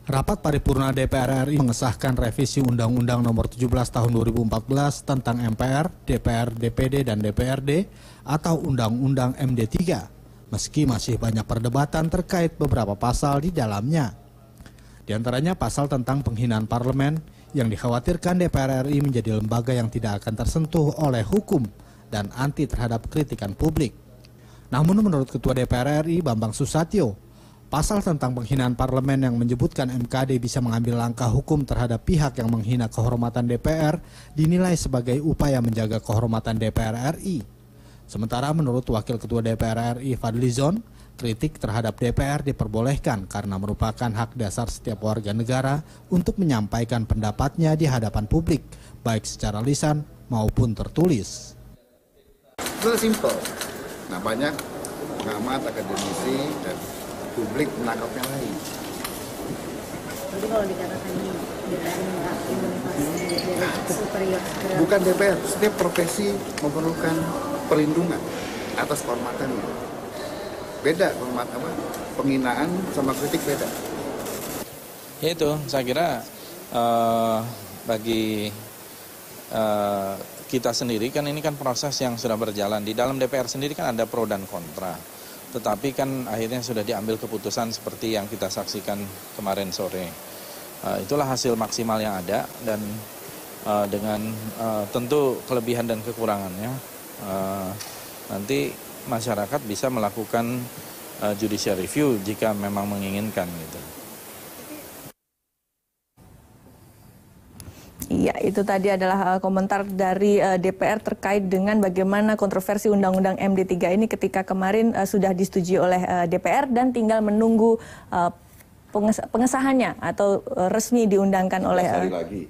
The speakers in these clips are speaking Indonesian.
Rapat paripurna DPR RI mengesahkan revisi Undang-Undang Nomor 17 Tahun 2014 tentang MPR, DPR, DPD, dan DPRD atau Undang-Undang MD3, meski masih banyak perdebatan terkait beberapa pasal di dalamnya. Di antaranya pasal tentang penghinaan parlemen yang dikhawatirkan DPR RI menjadi lembaga yang tidak akan tersentuh oleh hukum dan anti terhadap kritikan publik. Namun menurut Ketua DPR RI Bambang Susatyo, pasal tentang penghinaan parlemen yang menyebutkan MKD bisa mengambil langkah hukum terhadap pihak yang menghina kehormatan DPR dinilai sebagai upaya menjaga kehormatan DPR RI. Sementara menurut Wakil Ketua DPR RI Fadlizon, kritik terhadap DPR diperbolehkan karena merupakan hak dasar setiap warga negara untuk menyampaikan pendapatnya di hadapan publik, baik secara lisan maupun tertulis. Itu simpel. Nah, banyak pengamat, akademisi, dan publik menangkapnya lain. Jadi kalau dikatakan ini DPR menolak imunitas superior, bukan DPR, setiap profesi memerlukan perlindungan atas kehormatannya. Beda penghinaan sama kritik beda. Ya itu, saya kira bagi kita sendiri kan ini kan proses yang sudah berjalan. Di dalam DPR sendiri kan ada pro dan kontra. Tetapi kan akhirnya sudah diambil keputusan seperti yang kita saksikan kemarin sore. Itulah hasil maksimal yang ada dan dengan tentu kelebihan dan kekurangannya. Nanti masyarakat bisa melakukan judicial review jika memang menginginkan gitu. Iya, itu tadi adalah komentar dari DPR terkait dengan bagaimana kontroversi Undang-Undang MD3 ini ketika kemarin sudah disetujui oleh DPR dan tinggal menunggu pengesahannya atau resmi diundangkan oleh... 11 hari lagi.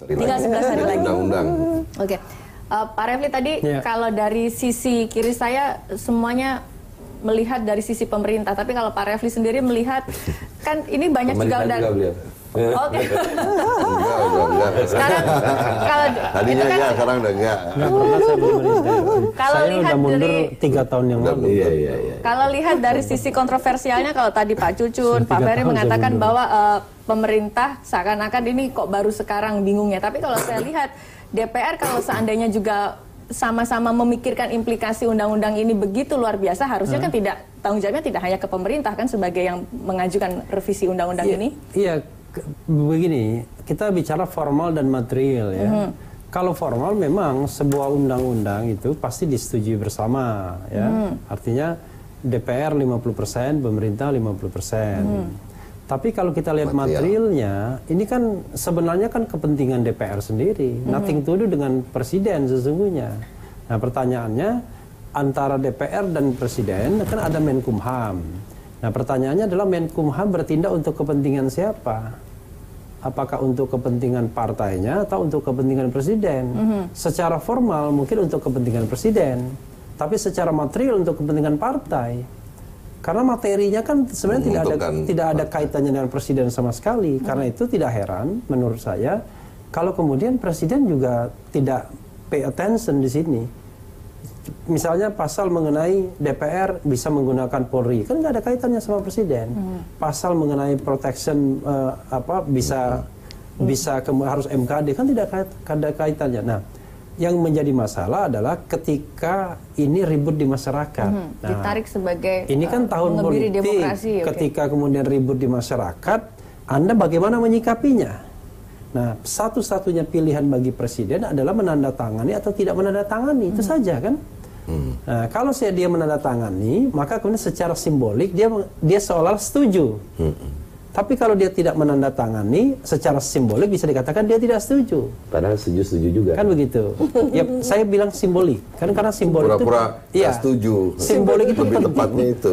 Tinggal 11 hari lagi. Undang-undang. Oke. Pak Refli tadi kalau dari sisi kiri saya semuanya melihat dari sisi pemerintah, tapi kalau Pak Refli sendiri melihat kan ini banyak juga dari... Oke. Sekarang kalau tadinya kan, sekarang udah enggak. Kalau saya lihat udah mundur dari 3 tahun yang lalu. Iya. Kalau lihat dari sisi kontroversialnya, kalau tadi Pak Cucun, Pak Ferry mengatakan bahwa pemerintah seakan-akan ini kok baru sekarang bingungnya. Tapi kalau saya lihat DPR kalau seandainya juga sama-sama memikirkan implikasi undang-undang ini begitu luar biasa, harusnya kan tidak, tanggung jawabnya tidak hanya ke pemerintah kan sebagai yang mengajukan revisi undang-undang ini. Iya, begini, kita bicara formal dan material ya. Kalau formal memang sebuah undang-undang itu pasti disetujui bersama ya. Artinya DPR 50%, pemerintah 50%. Tapi kalau kita lihat materialnya, ini kan sebenarnya kan kepentingan DPR sendiri. Nothing to do dengan presiden sesungguhnya. Nah pertanyaannya, antara DPR dan presiden kan ada Menkumham. Nah pertanyaannya adalah Menkumham bertindak untuk kepentingan siapa? Apakah untuk kepentingan partainya atau untuk kepentingan presiden? Secara formal mungkin untuk kepentingan presiden, tapi secara material untuk kepentingan partai. Karena materinya kan sebenarnya tidak ada kaitannya dengan presiden sama sekali. Karena itu tidak heran menurut saya kalau kemudian presiden juga tidak pay attention di sini. Misalnya pasal mengenai DPR bisa menggunakan Polri, kan nggak ada kaitannya sama presiden. Pasal mengenai protection harus MKD, kan tidak ada kaitannya. Nah, yang menjadi masalah adalah ketika ini ribut di masyarakat. Nah, ditarik sebagai ini kan tahun politik. Demokrasi, ketika kemudian ribut di masyarakat, Anda bagaimana menyikapinya? Nah, satu-satunya pilihan bagi presiden adalah menandatangani atau tidak menandatangani, itu saja kan. Nah, kalau dia menandatangani, maka kemudian secara simbolik dia seolah setuju. Tapi kalau dia tidak menandatangani, secara simbolik bisa dikatakan dia tidak setuju. Padahal setuju juga. Kan begitu. Ya, saya bilang simbolik. Kan karena simbolik pura-pura setuju. Simbolik itu lebih tepatnya itu.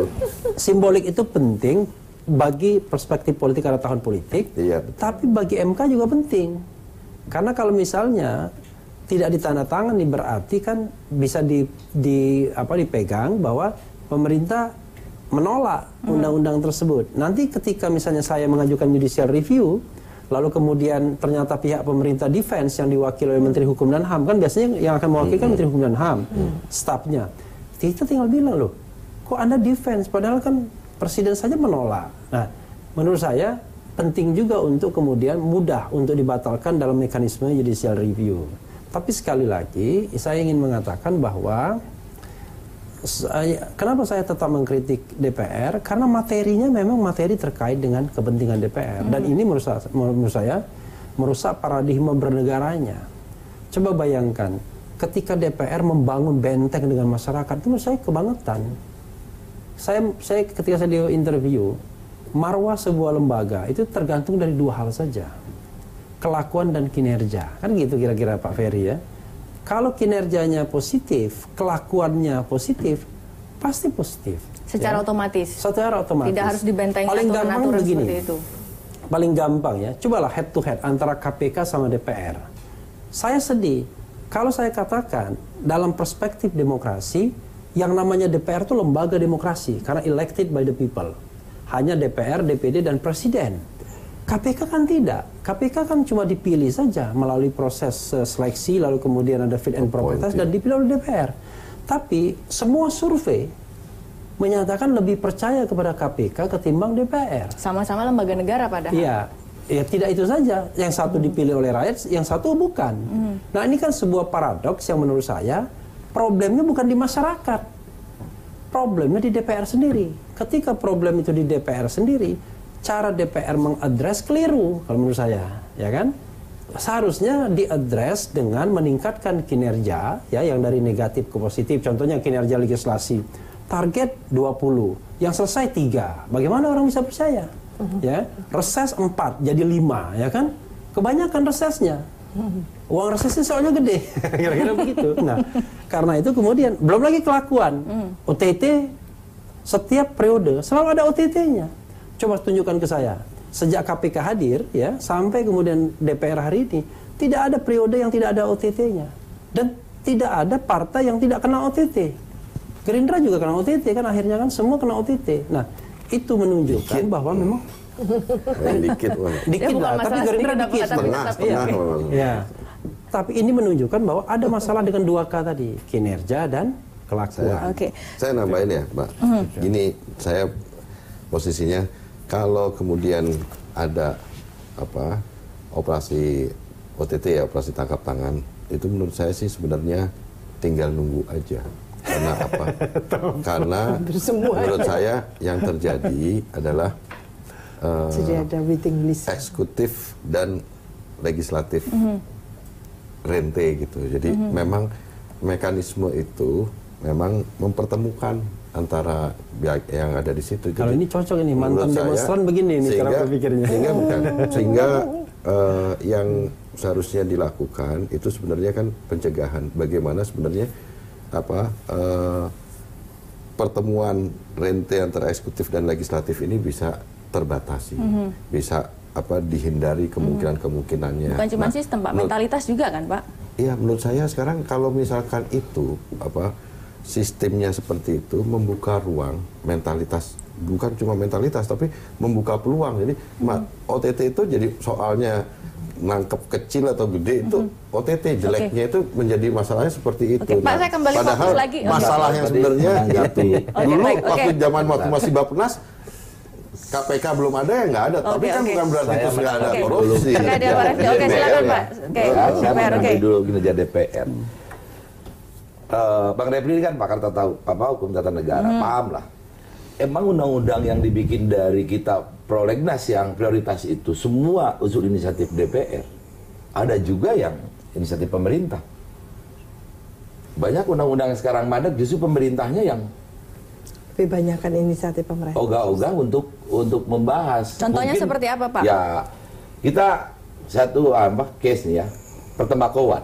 Simbolik itu penting bagi perspektif politik karena tahun politik. Iya. Tapi bagi MK juga penting. Karena kalau misalnya tidak ditandatangani berarti kan bisa dipegang bahwa pemerintah menolak undang-undang tersebut. Nanti ketika misalnya saya mengajukan judicial review, lalu kemudian ternyata pihak pemerintah defense yang diwakili oleh Menteri Hukum dan HAM, kan biasanya yang akan mewakilkan Menteri Hukum dan HAM, stafnya. Kita tinggal bilang, loh, kok Anda defense? Padahal kan presiden saja menolak. Nah, menurut saya penting juga untuk kemudian mudah untuk dibatalkan dalam mekanisme judicial review. Tapi sekali lagi saya ingin mengatakan bahwa kenapa saya tetap mengkritik DPR, karena materinya memang materi terkait dengan kepentingan DPR, dan ini menurut saya merusak paradigma bernegaranya. Coba bayangkan ketika DPR membangun benteng dengan masyarakat, itu menurut saya kebangetan. Saya ketika saya di interview, marwah sebuah lembaga itu tergantung dari dua hal saja, kelakuan dan kinerja, kan gitu kira-kira Pak Ferry ya. Kalau kinerjanya positif, kelakuannya positif, pasti positif. Secara otomatis. Secara otomatis. Tidak harus dibentengi paling gampang begini, seperti itu. Paling gampang ya, cobalah head to head antara KPK sama DPR. Saya sedih kalau saya katakan dalam perspektif demokrasi, yang namanya DPR itu lembaga demokrasi karena elected by the people. Hanya DPR, DPD, dan Presiden. KPK kan tidak. KPK kan cuma dipilih saja melalui proses seleksi, lalu kemudian ada fit and proper test dan dipilih oleh DPR. Tapi semua survei menyatakan lebih percaya kepada KPK ketimbang DPR. Sama-sama lembaga negara padahal. Iya. Ya tidak itu saja. Yang satu dipilih oleh rakyat, yang satu bukan. Nah ini kan sebuah paradoks yang menurut saya problemnya bukan di masyarakat. Problemnya di DPR sendiri. Ketika problem itu di DPR sendiri, cara DPR mengadres keliru kalau menurut saya, ya kan? Seharusnya diadres dengan meningkatkan kinerja ya yang dari negatif ke positif. Contohnya kinerja legislasi. Target 20, yang selesai 3. Bagaimana orang bisa percaya? Ya, reses 4 jadi 5, ya kan? Kebanyakan resesnya. Uang resesnya soalnya gede. Kira-kira begitu. Nah, karena itu kemudian belum lagi kelakuan. OTT setiap periode selalu ada OTT-nya. Coba tunjukkan ke saya. Sejak KPK hadir ya sampai kemudian DPR hari ini tidak ada periode yang tidak ada OTT-nya. Dan tidak ada partai yang tidak kena OTT. Gerindra juga kena OTT kan, akhirnya kan semua kena OTT. Nah, itu menunjukkan bahwa memang dikit lah, tapi Gerindra dikit. Setengah. Ya. Tapi ini menunjukkan bahwa ada masalah dengan 2K tadi, kinerja dan kelakuan. Saya nambahin ya, Mbak. Gini, saya posisinya kalau kemudian ada operasi OTT ya, operasi tangkap tangan, itu menurut saya sih sebenarnya tinggal nunggu aja. Karena apa? Karena menurut saya yang terjadi adalah eksekutif dan legislatif rente gitu. Jadi memang mekanisme itu memang mempertemukan antara pihak yang ada di situ. Kalau ini cocok ini mantan demonstran begini ini cara berpikirnya. Sehingga yang seharusnya dilakukan itu sebenarnya kan pencegahan. Bagaimana sebenarnya pertemuan rente antara eksekutif dan legislatif ini bisa terbatasi, bisa dihindari kemungkinan-kemungkinannya. Bukan cuma sistem, Pak, mentalitas juga kan, Pak? Iya, menurut saya sekarang kalau misalkan itu sistemnya seperti itu membuka ruang mentalitas, bukan cuma mentalitas tapi membuka peluang. Jadi OTT itu jadi soalnya nangkep kecil atau gede itu OTT, jeleknya itu menjadi masalahnya seperti itu. Pak, saya kembali padahal fokus lagi. Masalahnya sebenarnya itu. Dulu waktu masih Bappenas KPK belum ada ya nggak ada, tapi kan bukan berarti itu sudah ada korupsi. Oke, silakan Pak. Saya mengambil dulu kinerja DPR. Bang Refli kan pakar hukum tata negara, paham lah. Emang undang-undang yang dibikin dari kita prolegnas yang prioritas itu semua usul inisiatif DPR. Ada juga yang inisiatif pemerintah. Banyak undang-undang yang sekarang mandek justru pemerintahnya yang lebih banyakkan inisiatif pemerintah. Ogah-ogah untuk membahas. Contohnya mungkin, seperti apa, Pak? Ya, kita satu case nih ya, pertembakauan.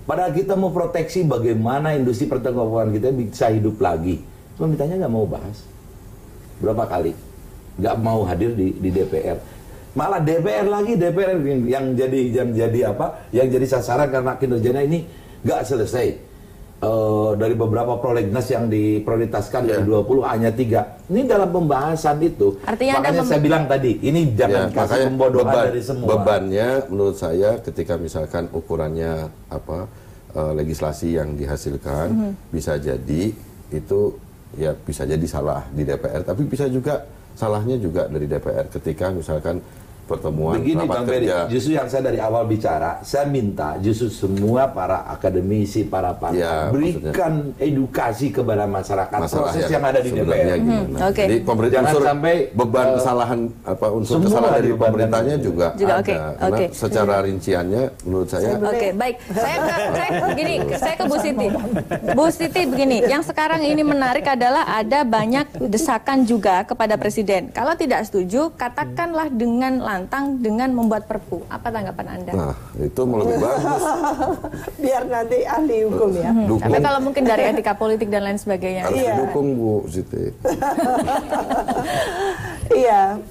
Padahal kita mau proteksi bagaimana industri pertembakauan kita bisa hidup lagi. Pemerintahnya nggak mau bahas. Berapa kali? Nggak mau hadir di DPR. Malah DPR yang jadi sasaran karena kinerjanya ini nggak selesai. Dari beberapa prolegnas yang diprioritaskan dari 20 hanya 3. Ini dalam pembahasan itu. Artinya makanya saya bilang tadi, ini jangan kasih pembodohan dari semua. Bebannya menurut saya ketika misalkan ukurannya legislasi yang dihasilkan bisa jadi itu ya bisa jadi salah di DPR, tapi bisa juga salahnya juga dari DPR ketika misalkan pertemuan Begini rapat Bang Ferry, kerja. justru yang saya dari awal bicara, saya minta justru semua para akademisi, para pakar Ya, berikan edukasi kepada masyarakat Masalah proses yang ada di sebenarnya DPR. gimana. Oke. Jadi pemerintah Jangan unsur sampai, beban kesalahan apa unsur semua kesalahan dari dibebankan pemerintahnya itu. juga Juga, ada. oke, Karena oke. secara rinciannya menurut saya Oke, baik. Saya ke Bu Siti. Bu Siti begini, yang sekarang ini menarik adalah ada banyak desakan juga kepada Presiden. Kalau tidak setuju, katakanlah dengan lantang dengan membuat perpu. Apa tanggapan Anda? nah itu lebih bagus. Biar nanti ahli hukum ya. Dukung, Tapi kalau mungkin dari etika politik dan lain sebagainya. harus Iya. didukung Bu Siti. Iya,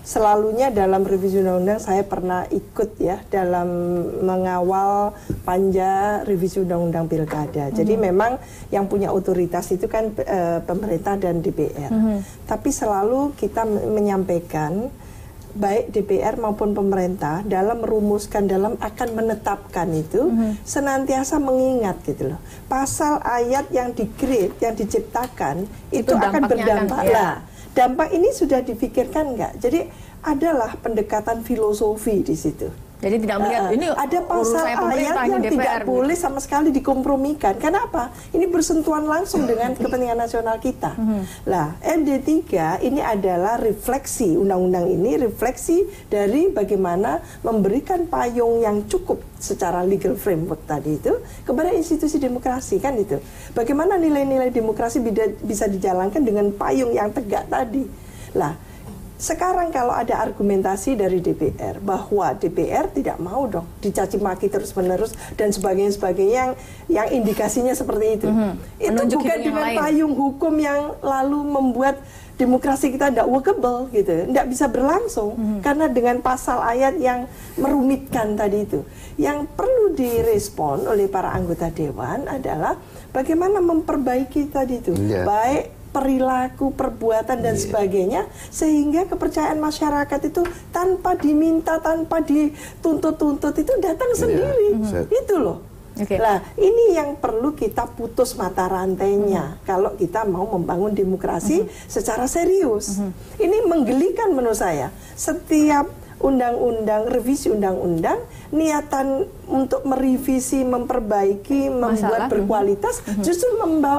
selalunya dalam revisi undang-undang saya pernah ikut ya dalam mengawal panja revisi undang-undang pilkada. Jadi memang yang punya otoritas itu kan pemerintah dan DPR. Tapi selalu kita menyampaikan baik DPR maupun pemerintah dalam merumuskan, dalam akan menetapkan itu senantiasa mengingat gitu loh. Pasal ayat yang di-create, yang diciptakan itu akan berdampak. Nah, dampak ini sudah dipikirkan nggak? Jadi adalah pendekatan filosofi di situ. Jadi tidak melihat ini ada pasal ayat yang tidak boleh sama sekali dikompromikan. Kenapa? Ini bersentuhan langsung dengan kepentingan nasional kita. Lah, MD3 ini adalah refleksi, undang-undang ini refleksi dari bagaimana memberikan payung yang cukup secara legal framework tadi itu kepada institusi demokrasi, kan itu. Bagaimana nilai-nilai demokrasi bisa dijalankan dengan payung yang tegak tadi. Lah, sekarang kalau ada argumentasi dari DPR bahwa DPR tidak mau dong dicaci maki terus-menerus dan sebagainya yang indikasinya seperti itu. Itu Menunjuk bukan yang dengan lain. payung hukum yang lalu membuat demokrasi kita tidak workable gitu, tidak bisa berlangsung karena dengan pasal ayat yang merumitkan tadi itu. Yang perlu direspon oleh para anggota dewan adalah bagaimana memperbaiki tadi itu, baik perilaku, perbuatan dan sebagainya, sehingga kepercayaan masyarakat itu tanpa diminta, tanpa dituntut-tuntut itu datang sendiri. Itu loh. Nah, ini yang perlu kita putus mata rantainya kalau kita mau membangun demokrasi secara serius. Ini menggelikan menurut saya. Setiap undang-undang, revisi undang-undang, niatan untuk merevisi, memperbaiki, membuat berkualitas, justru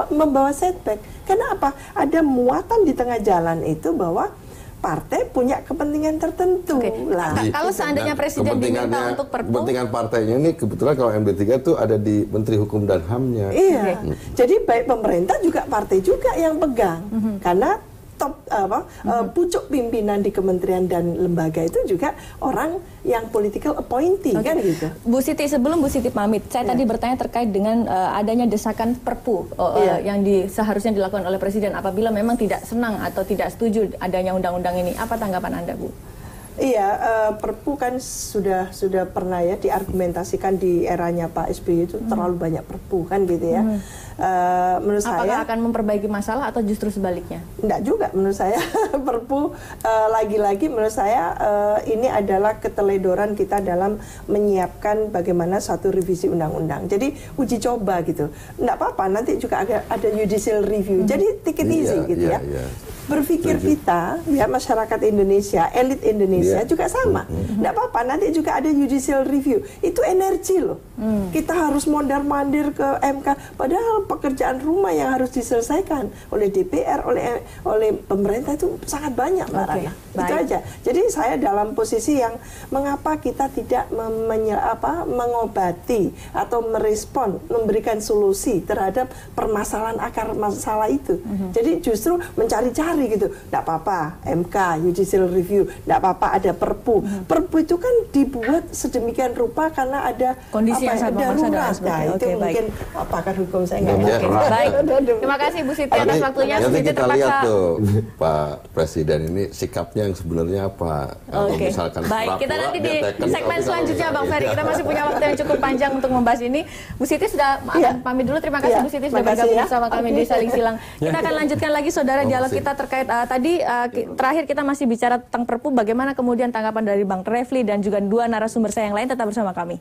membawa setback. Kenapa? Ada muatan di tengah jalan itu bahwa partai punya kepentingan tertentu. Lah, kalau seandainya Presiden diminta untuk perpu, kepentingan partainya ini kebetulan kalau MD3 itu ada di Menteri Hukum dan HAM-nya. Iya. Jadi baik pemerintah juga partai juga yang pegang. Karena top pucuk pimpinan di kementerian dan lembaga itu juga orang yang political appointee kan gitu. Bu Siti, sebelum Bu Siti pamit, saya tadi bertanya terkait dengan adanya desakan perpu yang seharusnya dilakukan oleh Presiden apabila memang tidak senang atau tidak setuju adanya undang-undang ini. Apa tanggapan Anda, Bu? Iya, perpu kan sudah pernah ya diargumentasikan di eranya Pak SBY itu terlalu banyak perpu kan gitu ya. Menurut Apakah saya akan memperbaiki masalah atau justru sebaliknya? enggak juga menurut saya. Perpu lagi-lagi menurut saya ini adalah keteledoran kita dalam menyiapkan bagaimana suatu revisi undang-undang. Jadi uji coba gitu. Enggak apa-apa, nanti juga ada judicial review. Jadi take it easy gitu ya. Berpikir kita ya, masyarakat Indonesia, elit Indonesia juga sama. Enggak apa-apa, nanti juga ada judicial review. Itu energi loh. Kita harus mondar-mandir ke MK, padahal pekerjaan rumah yang harus diselesaikan oleh DPR, oleh pemerintah itu sangat banyak, Mbak Rana. Itu aja. Jadi saya dalam posisi yang mengapa kita tidak mengobati atau merespon, memberikan solusi terhadap permasalahan akar masalah itu. Jadi justru mencari-cari gitu. Tidak apa-apa, MK, judicial review, tidak apa-apa ada perpu. Perpu itu kan dibuat sedemikian rupa karena ada kondisi yang sangat memaksa dan darurat. sebagainya. Itu Oke, mungkin pakar hukum saya nggak Oke, ngerti. Baik. Terima kasih Bu Siti atas waktunya. Bu Nanti Siti kita lihat terpaksa. tuh Pak Presiden ini sikapnya yang sebenarnya apa. Kalau Oke, misalkan baik. Kita pura-pura, nanti di dia taken, segmen tapi kalau selanjutnya, Bang misalkan- Ferry. Kita masih punya waktu yang cukup panjang untuk membahas ini. Bu Siti sudah akan pamit dulu. Terima kasih Bu Siti sudah Makasih bergabung ya. bersama kami di Saling Silang. Kita akan lanjutkan lagi, saudara, dialog Makasih. kita terkait tadi terakhir kita masih bicara tentang perpu. Bagaimana kemudian tanggapan dari Bang Refli dan juga dua narasumber saya yang lain. Tetap bersama kami.